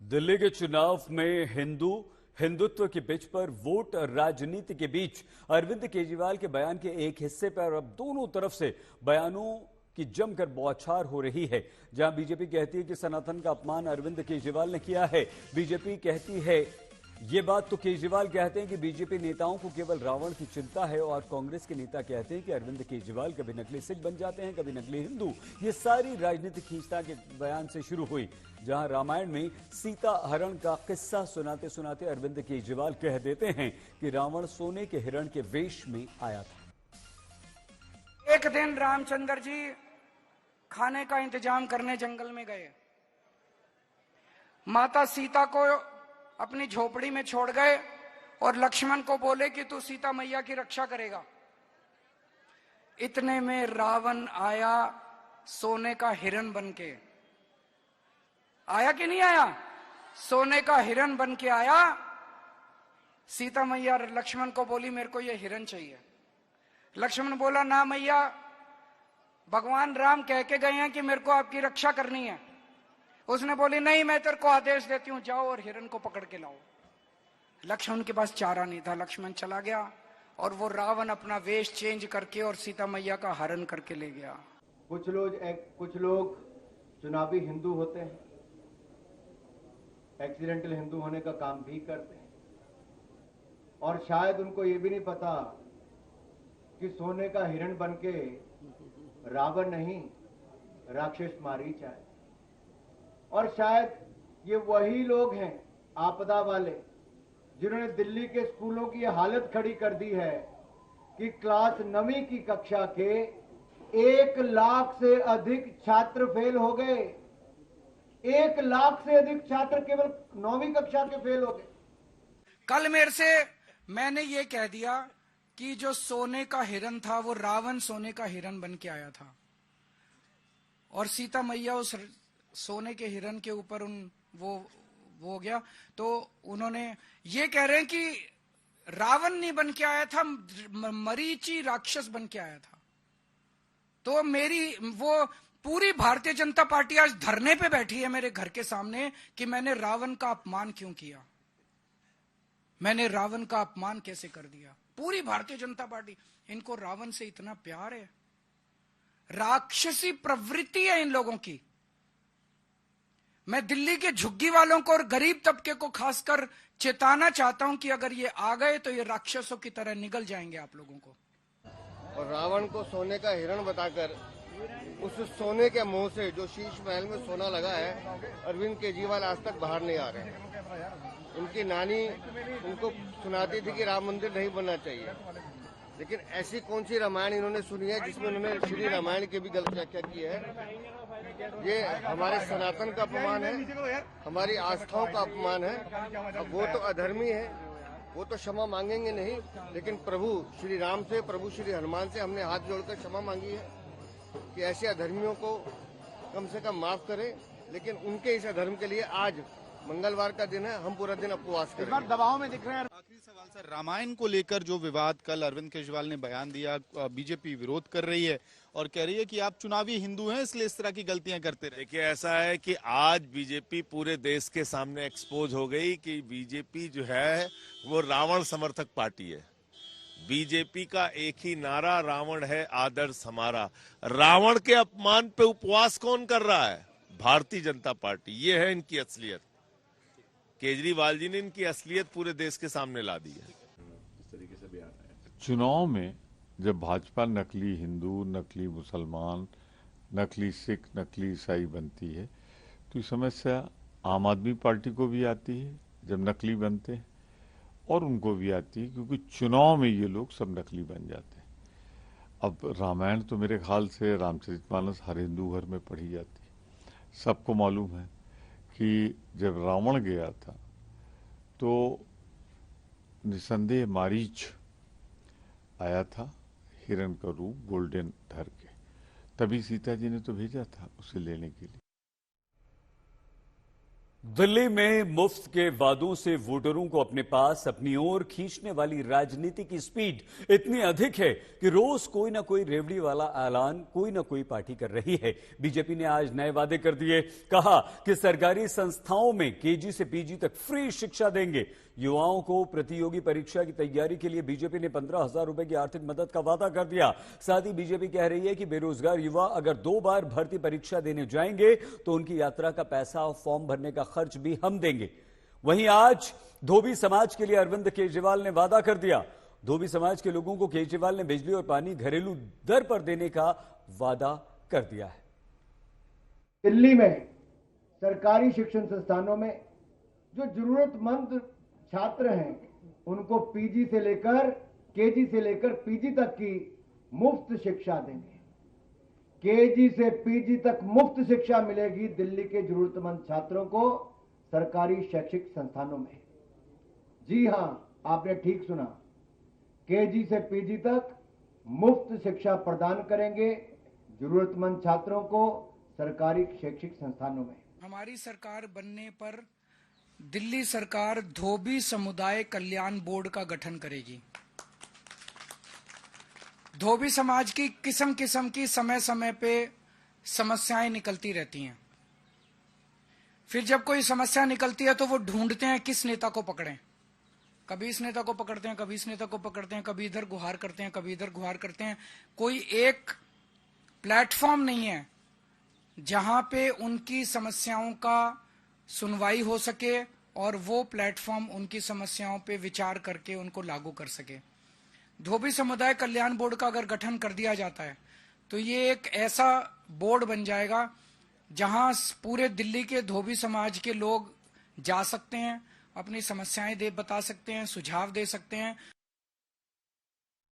दिल्ली के चुनाव में हिंदुत्व के पिच पर वोट राजनीति के बीच अरविंद केजरीवाल के बयान के एक हिस्से पर अब दोनों तरफ से बयानों की जमकर बौछार हो रही है। जहां बीजेपी कहती है कि सनातन का अपमान अरविंद केजरीवाल ने किया है, बीजेपी कहती है ये बात, तो केजरीवाल कहते हैं कि बीजेपी नेताओं को केवल रावण की चिंता है, और कांग्रेस के नेता कहते हैं कि अरविंद केजरीवाल कभी नकली सिख बन जाते हैं, कभी नकली हिंदू। ये सारी राजनीतिक खींचतान के बयान से शुरू हुई, जहां रामायण में सीता हरण का किस्सा सुनाते सुनाते अरविंद केजरीवाल कह देते हैं कि रावण सोने के हिरण के वेश में आया था। एक दिन रामचंद्र जी खाने का इंतजाम करने जंगल में गए। माता सीता को अपनी झोपड़ी में छोड़ गए और लक्ष्मण को बोले कि तू सीता मैया की रक्षा करेगा। इतने में रावण आया, सोने का हिरण बनके आया कि नहीं आया? सोने का हिरण बनके आया। सीता मैया लक्ष्मण को बोली मेरे को ये हिरण चाहिए। लक्ष्मण बोला ना मैया, भगवान राम कह के गए हैं कि मेरे को आपकी रक्षा करनी है। उसने बोली नहीं, मैं तेरे को आदेश देती हूं, जाओ और हिरण को पकड़ के लाओ। लक्ष्मण के पास चारा नहीं था, लक्ष्मण चला गया और वो रावण अपना वेश चेंज करके और सीता मैया का हरण करके ले गया। कुछ लोग चुनावी हिंदू होते हैं, एक्सीडेंटल हिंदू होने का काम भी करते हैं, और शायद उनको ये भी नहीं पता कि सोने का हिरण बनके रावण नहीं, राक्षस मारीच आए। और शायद ये वही लोग हैं आपदा वाले जिन्होंने दिल्ली के स्कूलों की हालत खड़ी कर दी है कि क्लास 9वीं की कक्षा के 1 लाख से अधिक छात्र फेल हो गए। 1 लाख से अधिक छात्र केवल 9वीं कक्षा के फेल हो गए। कल मेरे से मैंने ये कह दिया कि जो सोने का हिरण था वो रावण सोने का हिरण बन के आया था, और सीता मैया उस सोने के हिरण के ऊपर वो हो गया। तो उन्होंने ये कह रहे हैं कि रावण नहीं बन के आया था, मरीची राक्षस बन के आया था। तो वो पूरी भारतीय जनता पार्टी आज धरने पे बैठी है मेरे घर के सामने कि मैंने रावण का अपमान क्यों किया, मैंने रावण का अपमान कैसे कर दिया। पूरी भारतीय जनता पार्टी, इनको रावण से इतना प्यार है, राक्षसी प्रवृत्ति है इन लोगों की। मैं दिल्ली के झुग्गी वालों को और गरीब तबके को खासकर चेताना चाहता हूं कि अगर ये आ गए तो ये राक्षसों की तरह निगल जाएंगे आप लोगों को। और रावण को सोने का हिरण बताकर उस सोने के मुंह से जो शीश महल में सोना लगा है, अरविंद केजरीवाल आज तक बाहर नहीं आ रहे हैं। उनकी नानी उनको सुनाती थी कि राम मंदिर नहीं बनना चाहिए, लेकिन ऐसी कौन सी रामायण इन्होंने सुनी है जिसमें उन्होंने श्री रामायण की भी गलत व्याख्या की है। ये हमारे सनातन का अपमान है, हमारी आस्थाओं का अपमान है। अब वो तो अधर्मी है, वो तो क्षमा मांगेंगे नहीं, लेकिन प्रभु श्री राम से, प्रभु श्री हनुमान से हमने हाथ जोड़कर क्षमा मांगी है कि ऐसे अधर्मियों को कम से कम माफ करें। लेकिन उनके इस अधर्म के लिए आज मंगलवार का दिन है, हम पूरा दिन उपवास करें। इस बार दबाव में दिख रहे हैं। आखिरी सवाल सर, रामायण को लेकर जो विवाद कल अरविंद केजरीवाल ने बयान दिया, बीजेपी विरोध कर रही है और कह रही है कि आप चुनावी हिंदू हैं इसलिए इस तरह की गलतियां करते रहे। देखिए, ऐसा है कि आज बीजेपी पूरे देश के सामने एक्सपोज हो गई कि बीजेपी जो है वो रावण समर्थक पार्टी है। बीजेपी का एक ही नारा, रावण है आदर्श हमारा। रावण के अपमान पे उपवास कौन कर रहा है? भारतीय जनता पार्टी। ये है इनकी असलियत। केजरीवाल जी ने इनकी असलियत पूरे देश के सामने ला दी है। इस तरीके से बयान आया चुनाव में, जब भाजपा नकली हिंदू, नकली मुसलमान, नकली सिख, नकली ईसाई बनती है, तो ये समस्या आम आदमी पार्टी को भी आती है जब नकली बनते हैं, और उनको भी आती है क्योंकि चुनाव में ये लोग सब नकली बन जाते हैं। अब रामायण तो मेरे ख्याल से रामचरितमानस हर हिंदू घर में पढ़ी जाती है। सबको मालूम है कि जब रावण गया था तो निसंदेह मारीच आया था, हिरण का रूप गोल्डन धर के, तभी सीता जी ने तो भेजा था उसे लेने के लिए। दिल्ली में मुफ्त के वादों से वोटरों को अपने पास अपनी ओर खींचने वाली राजनीति की स्पीड इतनी अधिक है कि रोज कोई ना कोई रेवड़ी वाला ऐलान कोई ना कोई पार्टी कर रही है। बीजेपी ने आज नए वादे कर दिए। कहा कि सरकारी संस्थाओं में केजी से पीजी तक फ्री शिक्षा देंगे। युवाओं को प्रतियोगी परीक्षा की तैयारी के लिए बीजेपी ने 15,000 रुपए की आर्थिक मदद का वादा कर दिया। साथ ही बीजेपी कह रही है कि बेरोजगार युवा अगर 2 बार भर्ती परीक्षा देने जाएंगे तो उनकी यात्रा का पैसा और फॉर्म भरने का खर्च भी हम देंगे। वहीं आज धोबी समाज के लिए अरविंद केजरीवाल ने वादा कर दिया। धोबी समाज के लोगों को केजरीवाल ने बिजली और पानी घरेलू दर पर देने का वादा कर दिया है। दिल्ली में सरकारी शिक्षण संस्थानों में जो जरूरतमंद छात्र हैं उनको पीजी से लेकर केजी से लेकर पीजी तक की मुफ्त शिक्षा देंगे। केजी से पीजी तक मुफ्त शिक्षा मिलेगी दिल्ली के जरूरतमंद छात्रों को सरकारी शैक्षिक संस्थानों में। जी हां, आपने ठीक सुना, केजी से पीजी तक मुफ्त शिक्षा प्रदान करेंगे जरूरतमंद छात्रों को सरकारी शैक्षिक संस्थानों में। हमारी सरकार बनने पर दिल्ली सरकार धोबी समुदाय कल्याण बोर्ड का गठन करेगी। धोबी समाज की किस्म किस्म की समय समय पे समस्याएं निकलती रहती हैं। फिर जब कोई समस्या निकलती है तो वो ढूंढते हैं किस नेता को पकड़ें। कभी इस नेता को पकड़ते हैं, कभी इस नेता को पकड़ते हैं, कभी इधर गुहार करते हैं, कभी इधर गुहार करते हैं। कोई एक प्लेटफॉर्म नहीं है जहां पे उनकी समस्याओं का सुनवाई हो सके और वो प्लेटफॉर्म उनकी समस्याओं पे विचार करके उनको लागू कर सके। धोबी समुदाय कल्याण बोर्ड का अगर गठन कर दिया जाता है तो ये एक ऐसा बोर्ड बन जाएगा जहां पूरे दिल्ली के धोबी समाज के लोग जा सकते हैं, अपनी समस्याएं बता सकते हैं, सुझाव दे सकते हैं।